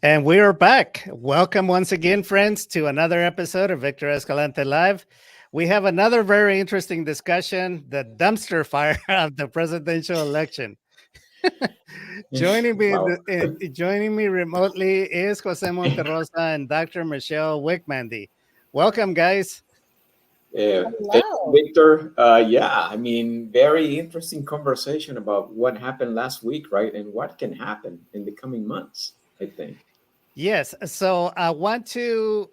And we are back. Welcome once again, friends, to another episode of Victor Escalante Live. We have another very interesting discussion, the dumpster fire of the presidential election. Wow. Joining me remotely is Jose Monterrosa and Dr. Michelle Wickmandy. Welcome, guys. Thank you, Hello. Victor. Yeah, I mean, very interesting conversation about what happened last week, right? And what can happen in the coming months, I think. Yes, so I want to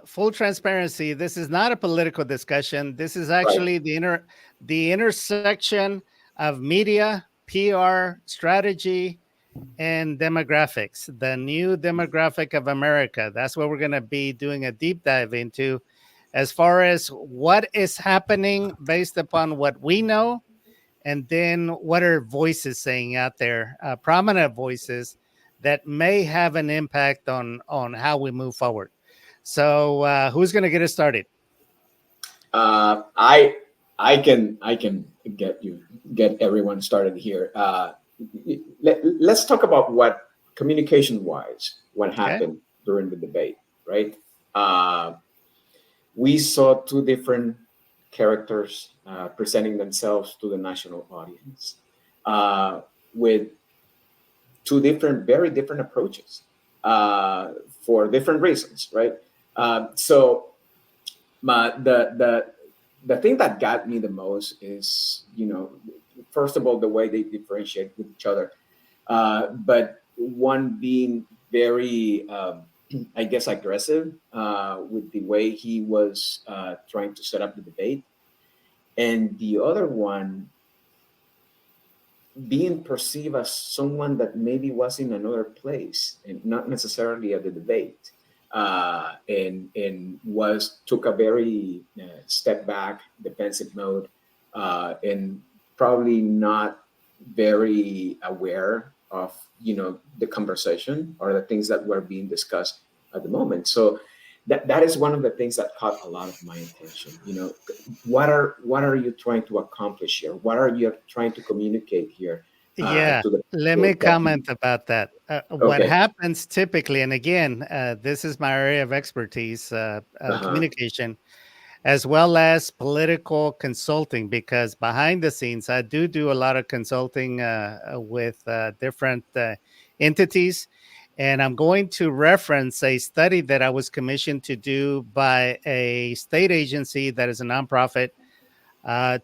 full transparency. This is not a political discussion. This is Right. actually the intersection of media, PR, strategy, and demographics. The new demographic of America. That's what we're going to be doing a deep dive into, as far as what is happening based upon what we know, and then what are voices saying out there, prominent voices that may have an impact on how we move forward. So, who's going to get us started? I can get everyone started here. Let's talk about what communication wise what Okay. happened during the debate, right? Uh, we saw two different characters presenting themselves to the national audience with two different, very different approaches uh, for different reasons, right? So the thing that got me the most is, first of all, the way they differentiate with each other, but one being very, I guess, aggressive with the way he was trying to set up the debate, and the other one being perceived as someone that maybe was in another place and not necessarily at the debate, and was took a very step back, defensive mode, and probably not very aware of the conversation or the things that were being discussed at the moment. So that is one of the things that caught a lot of my attention. What are you trying to accomplish here? What are you trying to communicate here Yeah, to the let me people that comment about that. What okay. happens typically, and again, this is my area of expertise, Uh-huh. communication, as well as political consulting, because behind the scenes, I do a lot of consulting with different entities. And I'm going to reference a study that I was commissioned to do by a state agency that is a nonprofit,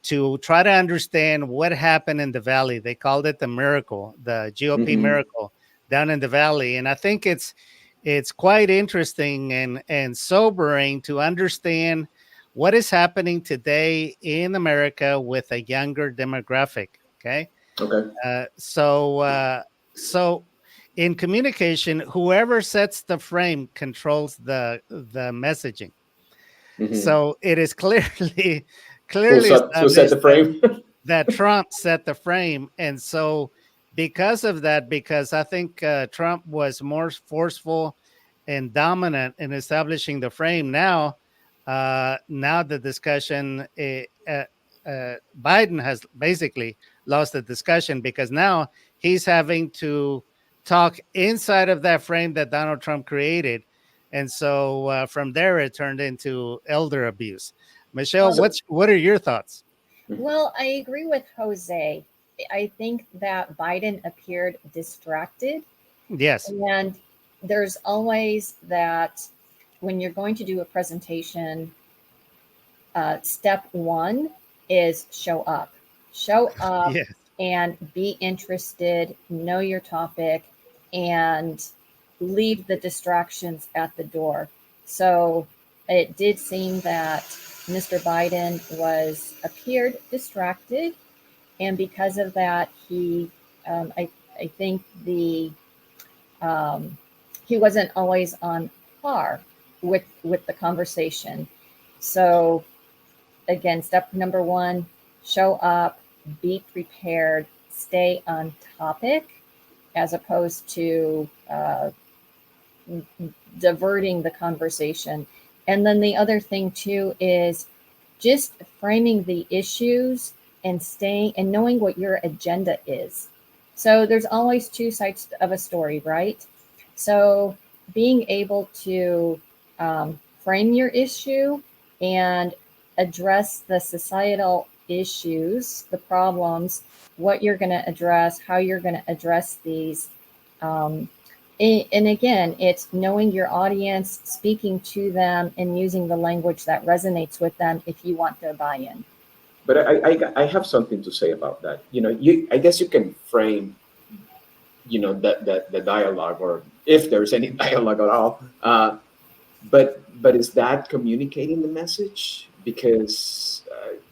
to try to understand what happened in the valley. They called it the miracle, the GOP Hmm. miracle down in the valley, and I think it's quite interesting and sobering to understand what is happening today in America with a younger demographic. Okay, Okay. uh, so uh, so in communication, whoever sets the frame controls the messaging. Hmm. So it is clearly Who clearly set established the frame? that Trump set the frame. And so, because of that, because I think Trump was more forceful and dominant in establishing the frame, now the discussion, Biden has basically lost the discussion, because now he's having to talk inside of that frame that Donald Trump created. And so from there, it turned into elder abuse. Michelle, Well, So, what are your thoughts? well, I agree with Jose. I think that Biden appeared distracted, Yes. and there's always that when you're going to do a presentation, step one is show up. Show up Yes. and be interested, know your topic, and leave the distractions at the door. So it did seem that Mr. Biden was appeared distracted, and because of that, I think um, he wasn't always on par with the conversation. So again, step number one, show up, be prepared, stay on topic, as opposed to diverting the conversation. And then the other thing too is just framing the issues and staying and knowing what your agenda is. So there's always two sides of a story, right? So being able to frame your issue and address the societal issues, the problems, what you're going to address, how you're going to address these. Um, and again, it's knowing your audience, speaking to them, and using the language that resonates with them if you want their buy-in. But I have something to say about that. I guess you can frame, the dialogue, or if there's any dialogue at all. But is that communicating the message? Because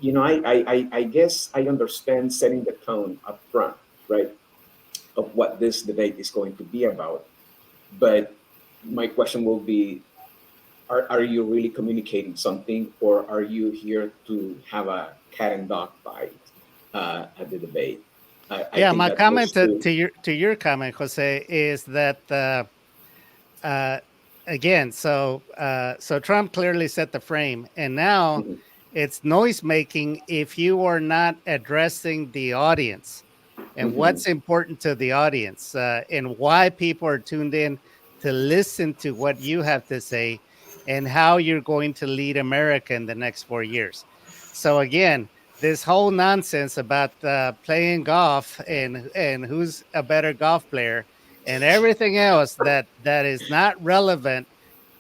I guess I understand setting the tone up front, right, of what this debate is going to be about. But my question will be, are you really communicating something, or are you here to have a cat and dog fight at the debate? I Yeah, think my that those comment two. to your comment, Jose, is that uh, again, so Trump clearly set the frame, and now Mhm, it's noise making if you are not addressing the audience and mhm. what's important to the audience, and why people are tuned in to listen to what you have to say and how you're going to lead America in the next 4 years. So again, this whole nonsense about playing golf and who's a better golf player and everything else that is not relevant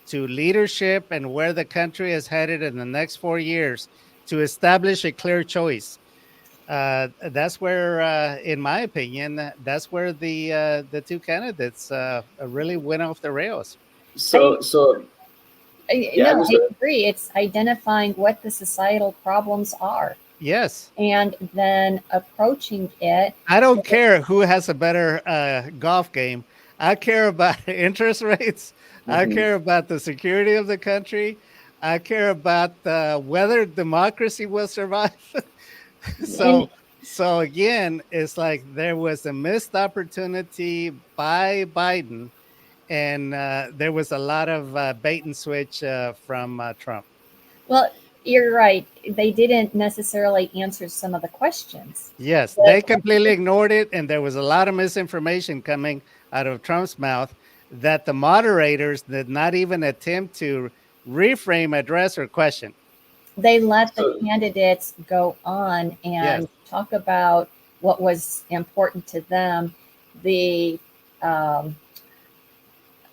to leadership and where the country is headed in the next 4 years, to establish a clear choice. That's where, in my opinion, that's where the two candidates really went off the rails. I, So yeah, I no, was I gonna. agree. It's identifying what the societal problems are Yes, and then approaching it. I don't care who has a better golf game. I care about interest rates. I Mhm. care about the security of the country. I care about whether democracy will survive. And so so again, it's like there was a missed opportunity by Biden, and there was a lot of bait and switch from Trump. well, you're right. They didn't necessarily answer some of the questions. Yes, But they completely ignored it, and there was a lot of misinformation coming out of Trump's mouth that the moderators did not even attempt to reframe, address, or question. they let the So candidates go on Yes, and talk about what was important to them. The um,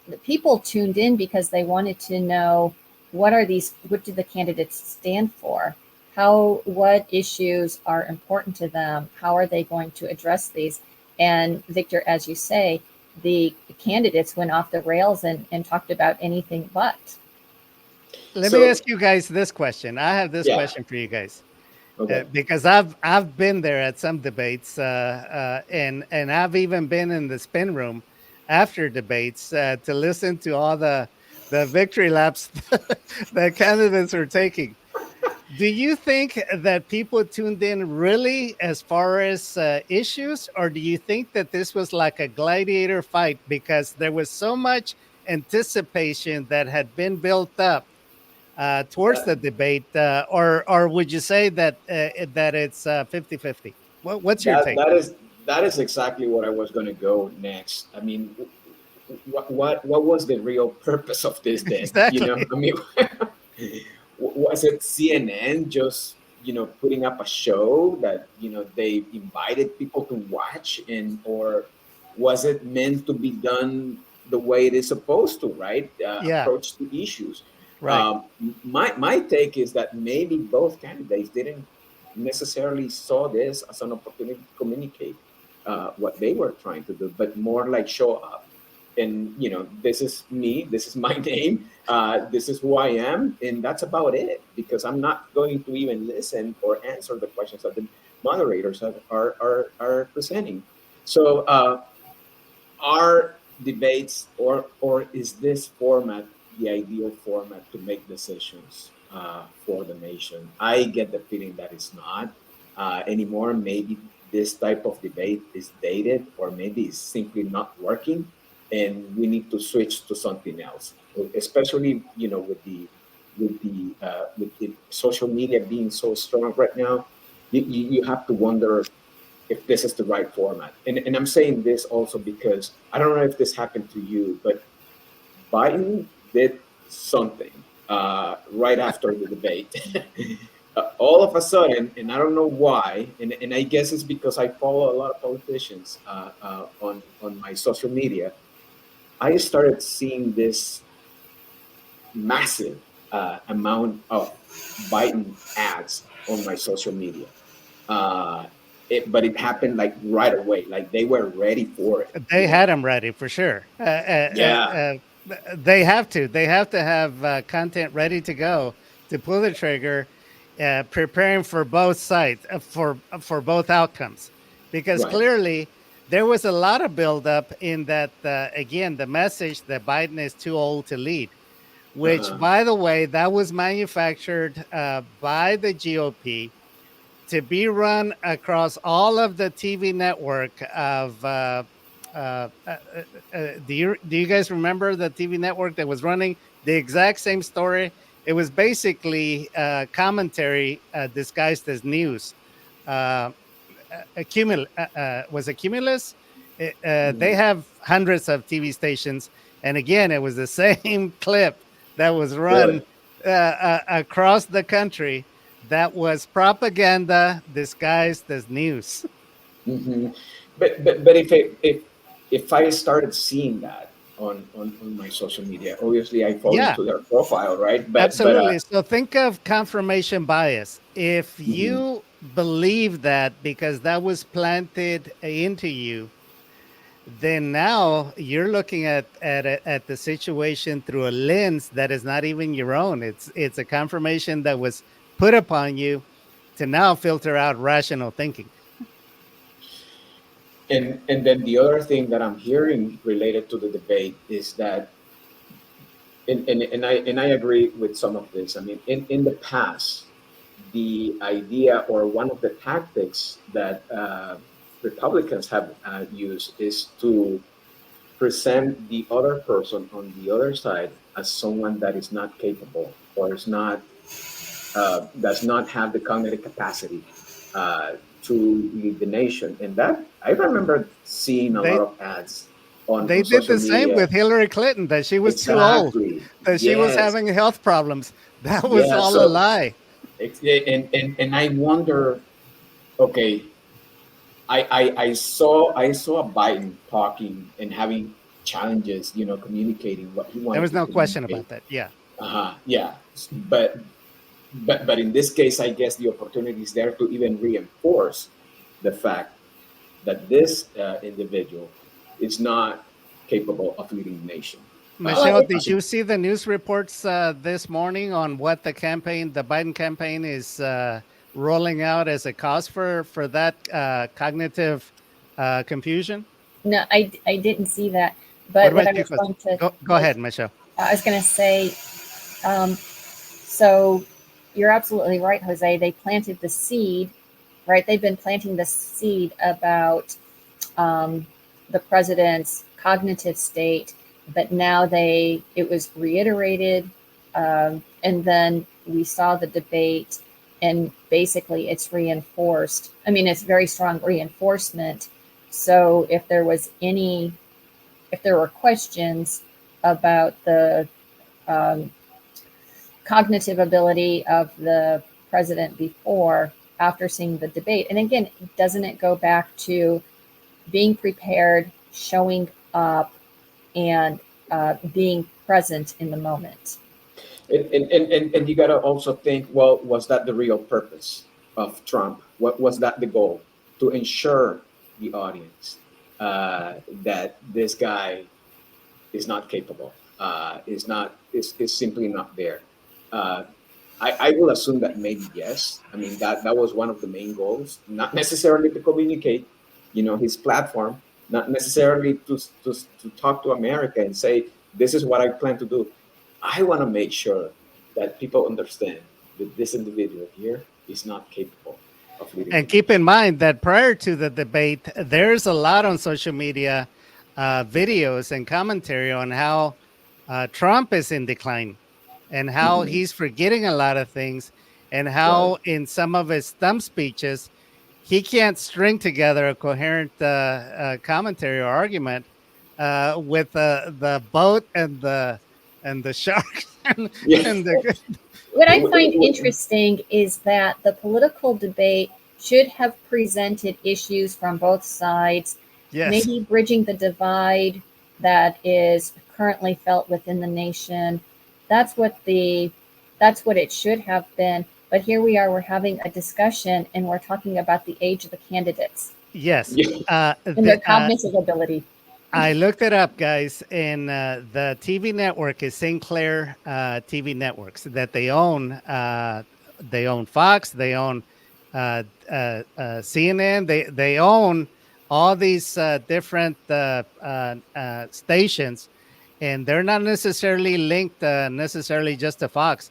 the people tuned in because they wanted to know what do the candidates stand for, what issues are important to them, how are they going to address these. And Victor, as you say, the candidates went off the rails and talked about anything but. let me so ask you guys this question. I have this yeah. question for you guys. Okay. Because I've been there at some debates, and I've even been in the spin room after debates to listen to all the victory laps that candidates are taking. Do you think that people tuned in really as far as issues, or do you think that this was like a gladiator fight because there was so much anticipation that had been built up towards That the debate, or would you say that that it's 50-50? What's your that take? that is exactly what I was going to go next. I mean, what was the real purpose of this then? Exactly. I mean, was it CNN just putting up a show that they invited people to watch, and or was it meant to be done the way it is supposed to, right? Yeah. Approach the issues. Right. My take is that maybe both candidates didn't necessarily saw this as an opportunity to communicate what they were trying to do, but more like show up. And this is me, this is my name, this is who I am, and that's about it. Because I'm not going to even listen or answer the questions that the moderators are presenting. So, are debates, or is this format the ideal format to make decisions for the nation? I get the feeling that it's not anymore. Maybe this type of debate is dated, or maybe it's simply not working, and we need to switch to something else. Especially with the social media being so strong right now, you have to wonder. if this is the right format. And I'm saying this also because I don't know if this happened to you, but Biden did something right after the debate. All of a sudden, and I don't know why, and I guess it's because I follow a lot of politicians on my social media. I started seeing this massive amount of Biden ads on my social media. Uh, but it happened like right away. Like they were ready for it. They had them ready for sure. Yeah. They have to. They have to have content ready to go to pull the trigger, preparing for both sides, for both outcomes, because Right. clearly there was a lot of buildup in that. Again, the message that Biden is too old to lead, which, Uh-huh. by the way, that was manufactured by the GOP to be run across all of the TV network of. Do you guys remember the TV network that was running the exact same story? It was basically commentary disguised as news. Uh, was it Cumulus? They Mhm. have hundreds of TV stations, and again, it was the same clip that was run Really. across the country. That was propaganda disguised as news. Hmm. But if I started seeing that on my social media, obviously I fall Yeah, into their profile, right? absolutely. So think of confirmation bias. If Mhm. you believe that because that was planted into you, then now you're looking at the situation through a lens that is not even your own. It's a confirmation that was put upon you to now filter out rational thinking. And then the other thing that I'm hearing related to the debate is that and I agree with some of this. I mean, in the past, the idea or one of the tactics that Republicans have used is to present the other person on the other side as someone that is not capable or is not does not have the cognitive capacity uh, to lead the nation. And that I remember seeing a lot They of ads they on did social the same media. with Hillary Clinton, that she was too old, Exactly. that she was Yes. having health problems. That was Yeah. all a So lie. and I wonder. Okay, I saw Biden talking and having challenges, communicating what he There wanted was to no question communicate. about that. Yeah. Yeah, but in this case, I guess the opportunity is there to even reinforce the fact that this individual is not capable of leading the nation. Well, Michelle, it's did you see the news reports this morning on what the Biden campaign is rolling out as a cause for that cognitive confusion? no, I didn't see that. What But what about I you, was Coach? going to Go ahead, Michelle. I was going to say, so you're absolutely right, Jose. They planted the seed, right? They've been planting the seed about um, the president's cognitive state, but now it was reiterated, and then we saw the debate, and basically it's reinforced. I mean, it's very strong reinforcement. So if there were questions about the um, cognitive ability of the president before, after seeing the debate, and again, doesn't it go back to being prepared, showing up, and being present in the moment? And you got to also think, well, was that the real purpose of Trump? What was that the goal? To ensure the audience that this guy is not capable, is simply not there. Uh, I will assume that maybe yes. I mean that was one of the main goals, not necessarily to communicate, his platform, not necessarily to talk to America and say this is what I plan to do. I want to make sure that people understand that this individual here is not capable of leading the And keep nation. in mind that prior to the debate, there's a lot on social media videos and commentary on how Trump is in decline and how Mhm. he's forgetting a lot of things, and Right. how in some of his stump speeches he can't string together a coherent commentary or argument with the boat and the sharks Yeah. and the What I find interesting is that the political debate should have presented issues from both sides, yes. maybe bridging the divide that is currently felt within the nation. That's what the that's what it should have been. But here we are, we're having a discussion and we're talking about the age of the candidates Yes. Yeah. and their cognitive ability. I looked it up, guys, and the TV network is Sinclair TV Networks that they own. They own Fox. They own CNN. They own all these different stations, and they're not necessarily linked necessarily just to Fox.